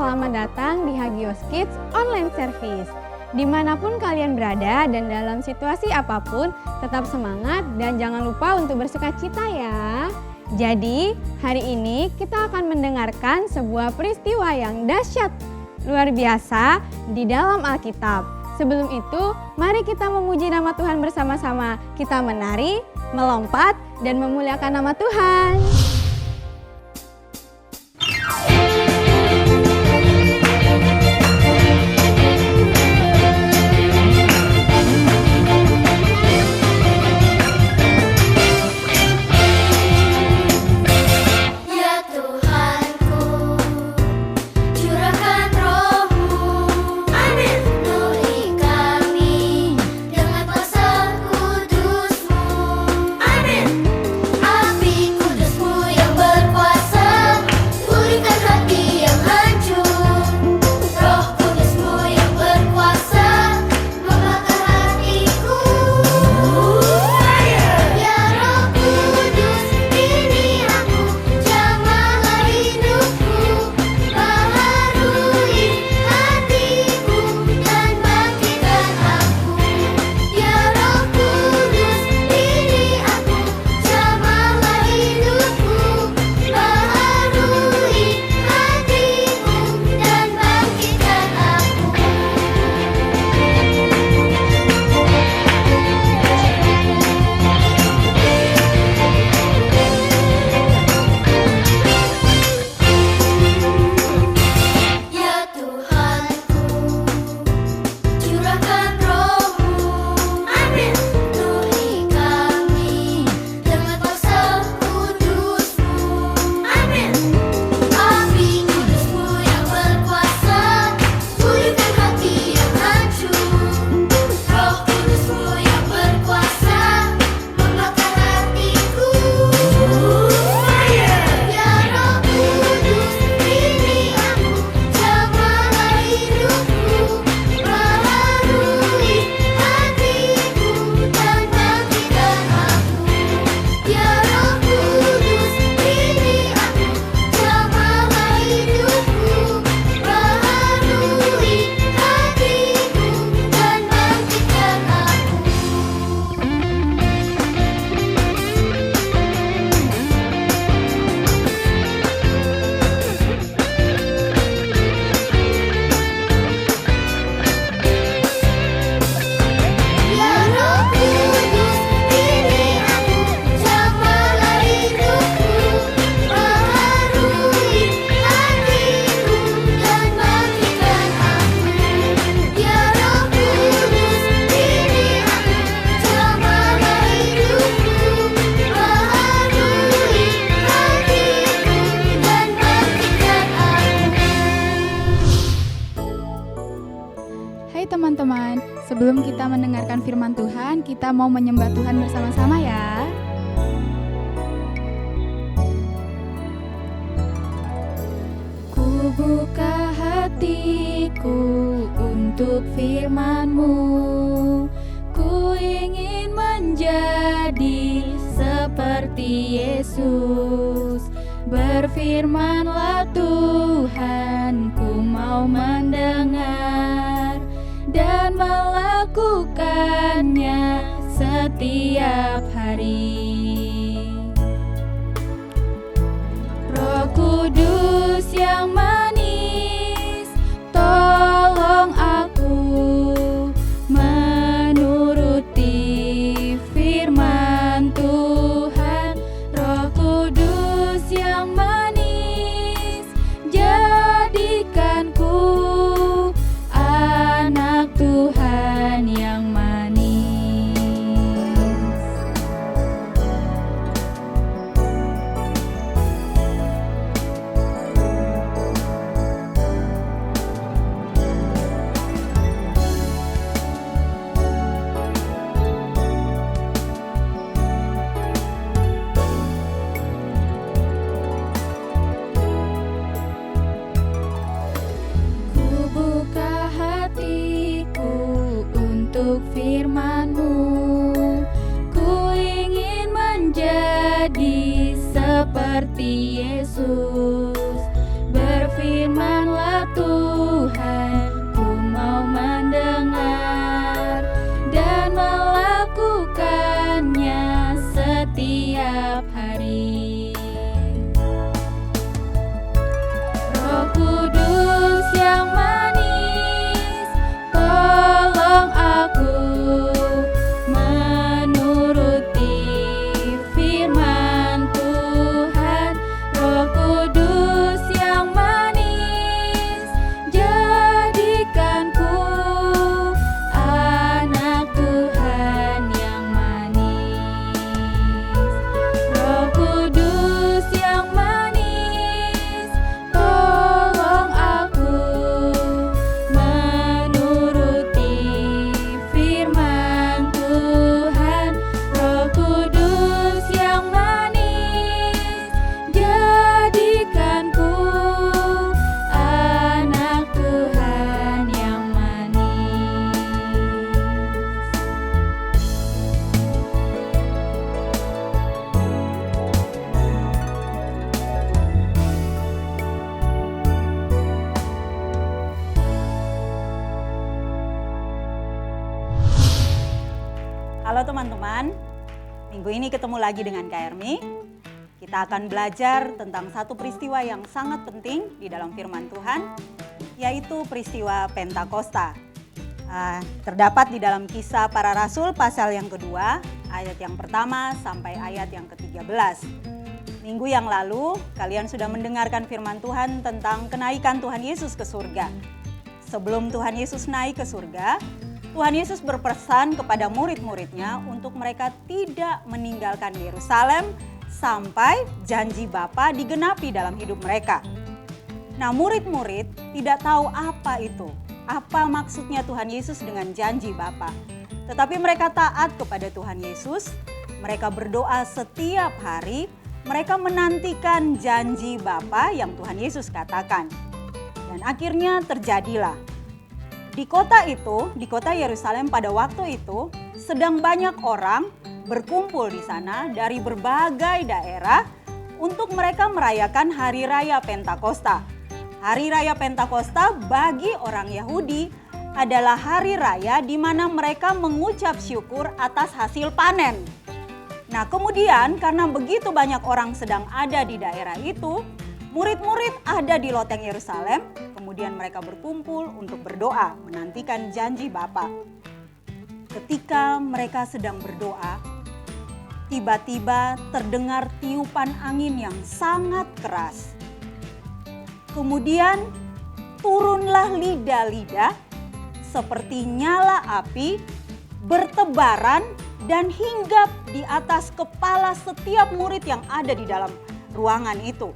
selamat datang di Hagios Kids Online Service. Dimanapun kalian berada dan dalam situasi apapun, tetap semangat dan jangan lupa untuk bersukacita ya. Jadi, hari ini kita akan mendengarkan sebuah peristiwa yang dahsyat, luar biasa di dalam Alkitab. Sebelum itu, mari kita memuji nama Tuhan bersama-sama. Kita menari, melompat, dan memuliakan nama Tuhan. Teman-teman, sebelum kita mendengarkan firman Tuhan, kita mau menyembah Tuhan bersama-sama ya. Ku buka hatiku untuk firman-Mu, ku ingin menjadi seperti Yesus. Berfirmanlah Tuhan, ku mau mendengar dan melakukannya setiap hari. Roh Kudus yang manis, tolong aku menuruti firman Tuhan. Roh Kudus yang manis, jadikanku anak Tuhan yang manis. seperti Yesus. Berfirmanlah Tuhan, Halo teman-teman, minggu ini ketemu lagi dengan Kak Ermi. Kita akan belajar tentang satu peristiwa yang sangat penting di dalam firman Tuhan, yaitu peristiwa Pentakosta. Terdapat di dalam Kisah Para Rasul pasal yang kedua, ayat yang pertama sampai ayat yang ke-13. Minggu yang lalu, kalian sudah mendengarkan firman Tuhan tentang kenaikan Tuhan Yesus ke surga. Sebelum Tuhan Yesus naik ke surga, Tuhan Yesus berpesan kepada murid-muridnya untuk mereka tidak meninggalkan Yerusalem sampai janji Bapa digenapi dalam hidup mereka. Nah, murid-murid tidak tahu apa itu, apa maksudnya Tuhan Yesus dengan janji Bapa. Tetapi mereka taat kepada Tuhan Yesus, mereka berdoa setiap hari, mereka menantikan janji Bapa yang Tuhan Yesus katakan. Dan akhirnya terjadilah. Di kota itu, di kota Yerusalem pada waktu itu, sedang banyak orang berkumpul di sana dari berbagai daerah untuk mereka merayakan Hari Raya Pentakosta. Hari Raya Pentakosta bagi orang Yahudi adalah hari raya di mana mereka mengucap syukur atas hasil panen. Nah, kemudian karena begitu banyak orang sedang ada di daerah itu, murid-murid ada di loteng Yerusalem, kemudian mereka berkumpul untuk berdoa, menantikan janji Bapa. Ketika mereka sedang berdoa, tiba-tiba terdengar tiupan angin yang sangat keras. Kemudian turunlah lidah-lidah seperti nyala api, bertebaran dan hinggap di atas kepala setiap murid yang ada di dalam ruangan itu.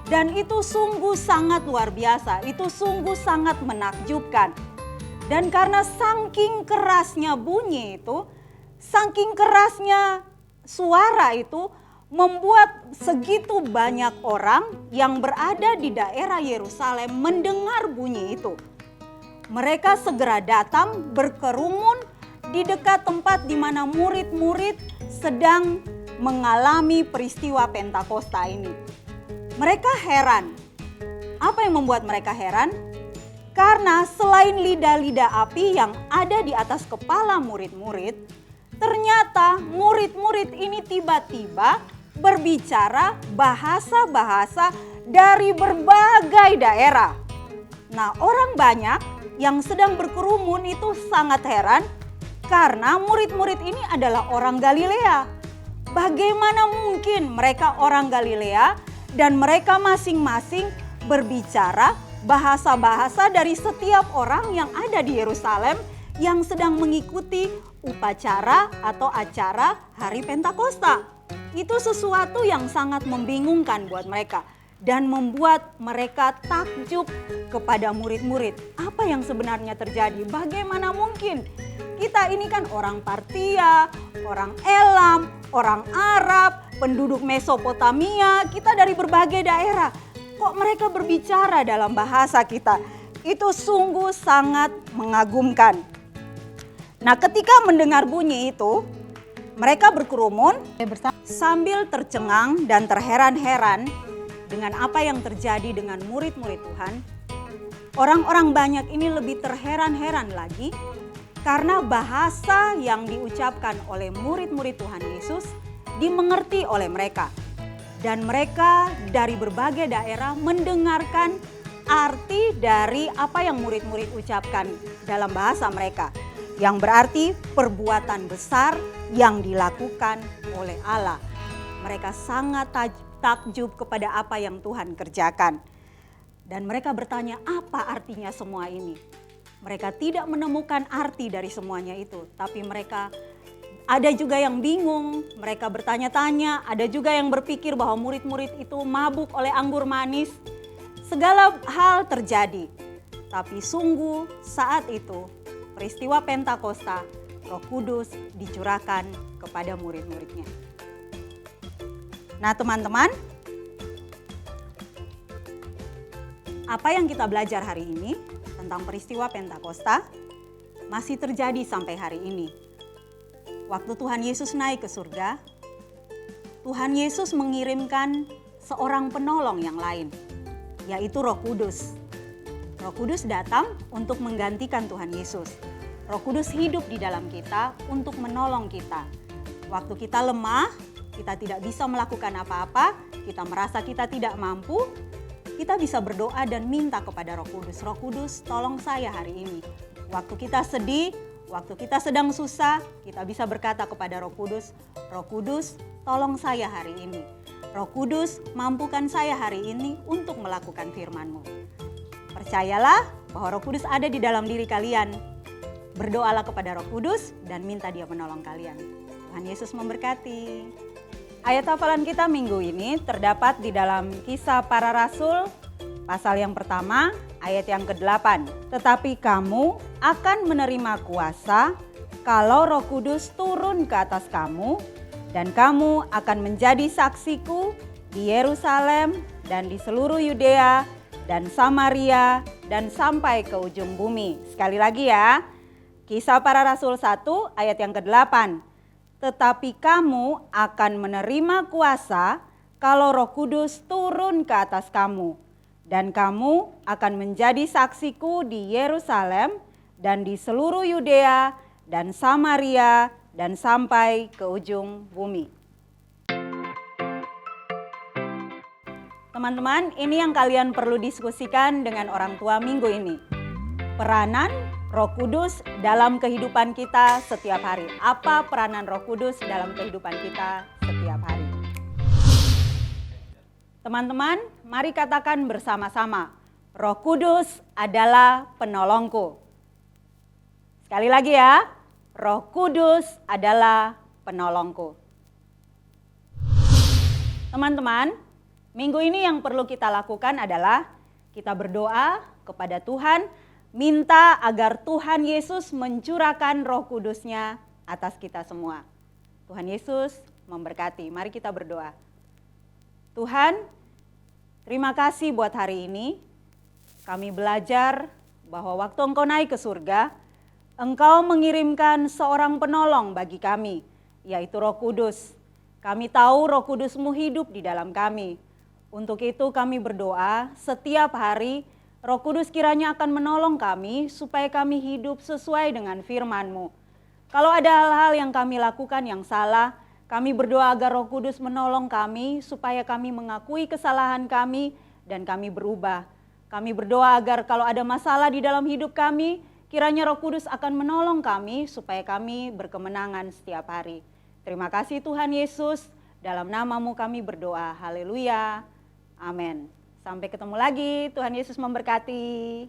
Dan itu sungguh sangat luar biasa, itu sungguh sangat menakjubkan. Dan karena saking kerasnya bunyi itu, saking kerasnya suara itu, membuat segitu banyak orang yang berada di daerah Yerusalem mendengar bunyi itu. Mereka segera datang berkerumun di dekat tempat di mana murid-murid sedang mengalami peristiwa Pentakosta ini. Mereka heran. Apa yang membuat mereka heran? Karena selain lidah-lidah api yang ada di atas kepala murid-murid, ternyata murid-murid ini tiba-tiba berbicara bahasa-bahasa dari berbagai daerah. Nah, orang banyak yang sedang berkerumun itu sangat heran karena murid-murid ini adalah orang Galilea. Bagaimana mungkin mereka orang Galilea dan mereka masing-masing berbicara bahasa-bahasa dari setiap orang yang ada di Yerusalem yang sedang mengikuti upacara atau acara Hari Pentakosta. Itu sesuatu yang sangat membingungkan buat mereka dan membuat mereka takjub kepada murid-murid. Apa yang sebenarnya terjadi? Bagaimana mungkin? Kita ini kan orang Partia, orang Elam, orang Arab, penduduk Mesopotamia, kita dari berbagai daerah. Kok mereka berbicara dalam bahasa kita? Itu sungguh sangat mengagumkan. Nah, ketika mendengar bunyi itu, mereka berkerumun sambil tercengang dan terheran-heran dengan apa yang terjadi dengan murid-murid Tuhan. Orang-orang banyak ini lebih terheran-heran lagi karena bahasa yang diucapkan oleh murid-murid Tuhan Yesus dimengerti oleh mereka. Dan mereka dari berbagai daerah mendengarkan arti dari apa yang murid-murid ucapkan dalam bahasa mereka. Yang berarti perbuatan besar yang dilakukan oleh Allah. Mereka sangat takjub kepada apa yang Tuhan kerjakan. Dan mereka bertanya, apa artinya semua ini? Mereka tidak menemukan arti dari semuanya itu, tapi mereka ada juga yang bingung, mereka bertanya-tanya, ada juga yang berpikir bahwa murid-murid itu mabuk oleh anggur manis. Segala hal terjadi, tapi sungguh saat itu peristiwa Pentakosta, Roh Kudus dicurahkan kepada murid-muridnya. Nah teman-teman, apa yang kita belajar hari ini tentang peristiwa Pentakosta masih terjadi sampai hari ini. Waktu Tuhan Yesus naik ke surga, Tuhan Yesus mengirimkan seorang penolong yang lain, yaitu Roh Kudus. Roh Kudus datang untuk menggantikan Tuhan Yesus. Roh Kudus hidup di dalam kita untuk menolong kita. Waktu kita lemah, kita tidak bisa melakukan apa-apa, kita merasa kita tidak mampu, kita bisa berdoa dan minta kepada Roh Kudus. Roh Kudus, tolong saya hari ini. Waktu kita sedih, waktu kita sedang susah, kita bisa berkata kepada Roh Kudus, Roh Kudus, tolong saya hari ini. Roh Kudus, mampukan saya hari ini untuk melakukan firman-Mu. Percayalah bahwa Roh Kudus ada di dalam diri kalian. Berdoalah kepada Roh Kudus dan minta Dia menolong kalian. Tuhan Yesus memberkati. Ayat hafalan kita minggu ini terdapat di dalam Kisah Para Rasul, pasal yang pertama, ayat yang ke-8. Tetapi kamu akan menerima kuasa kalau Roh Kudus turun ke atas kamu, dan kamu akan menjadi saksiku di Yerusalem dan di seluruh Yudea dan Samaria dan sampai ke ujung bumi. Sekali lagi ya, Kisah Para Rasul 1 ayat yang ke-8. Tetapi kamu akan menerima kuasa kalau Roh Kudus turun ke atas kamu, dan kamu akan menjadi saksiku di Yerusalem dan di seluruh Yudea dan Samaria dan sampai ke ujung bumi. Teman-teman, ini yang kalian perlu diskusikan dengan orang tua minggu ini. Peranan Roh Kudus dalam kehidupan kita setiap hari. Apa peranan Roh Kudus dalam kehidupan kita setiap hari? Teman-teman, mari katakan bersama-sama, Roh Kudus adalah penolongku. Sekali lagi ya, Roh Kudus adalah penolongku. Teman-teman, minggu ini yang perlu kita lakukan adalah kita berdoa kepada Tuhan, minta agar Tuhan Yesus mencurahkan Roh Kudus-Nya atas kita semua. Tuhan Yesus memberkati. Mari kita berdoa. Tuhan, terima kasih buat hari ini. Kami belajar bahwa waktu Engkau naik ke surga, Engkau mengirimkan seorang penolong bagi kami, yaitu Roh Kudus. Kami tahu Roh Kudus-Mu hidup di dalam kami. Untuk itu kami berdoa setiap hari, Roh Kudus kiranya akan menolong kami supaya kami hidup sesuai dengan firman-Mu. Kalau ada hal-hal yang kami lakukan yang salah, kami berdoa agar Roh Kudus menolong kami supaya kami mengakui kesalahan kami dan kami berubah. Kami berdoa agar kalau ada masalah di dalam hidup kami, kiranya Roh Kudus akan menolong kami supaya kami berkemenangan setiap hari. Terima kasih Tuhan Yesus, dalam nama-Mu kami berdoa. Haleluya. Amin. Sampai ketemu lagi, Tuhan Yesus memberkati.